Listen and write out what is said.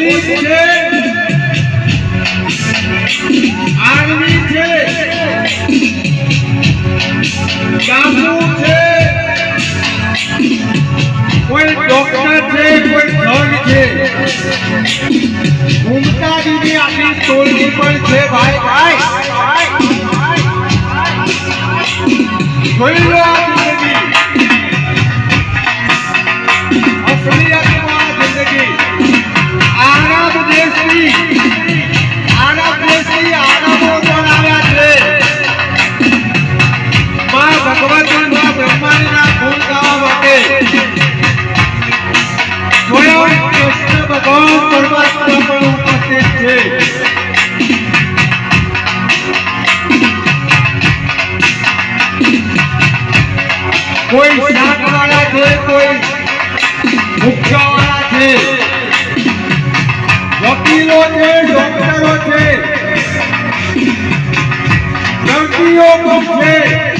police છે, army છે, ડાકુ છે, કોઈ ડોક્ટર છે, કોઈ જજ છે, ઘૂમતા દીદી આખી ટોળકી પણ છે ભાઈ ભાઈ જોઈ લો આ જિંદગી અસલિયતમાં જિંદગી આરબ દેશની આરબો પણ આવ્યા છે માં ભગવતી માં બ્રહ્માંડના ગુણ ગાવા માટે સ્વયં કૃષ્ણ ભગવાન પરમાત્મા પણ ઉપસ્થિત છે કોઈ શાકવાળા છે કોઈ ભૂખ્યાવાળા છે વકીલો છે ડોક્ટરો છે દર્દીઓ પણ છે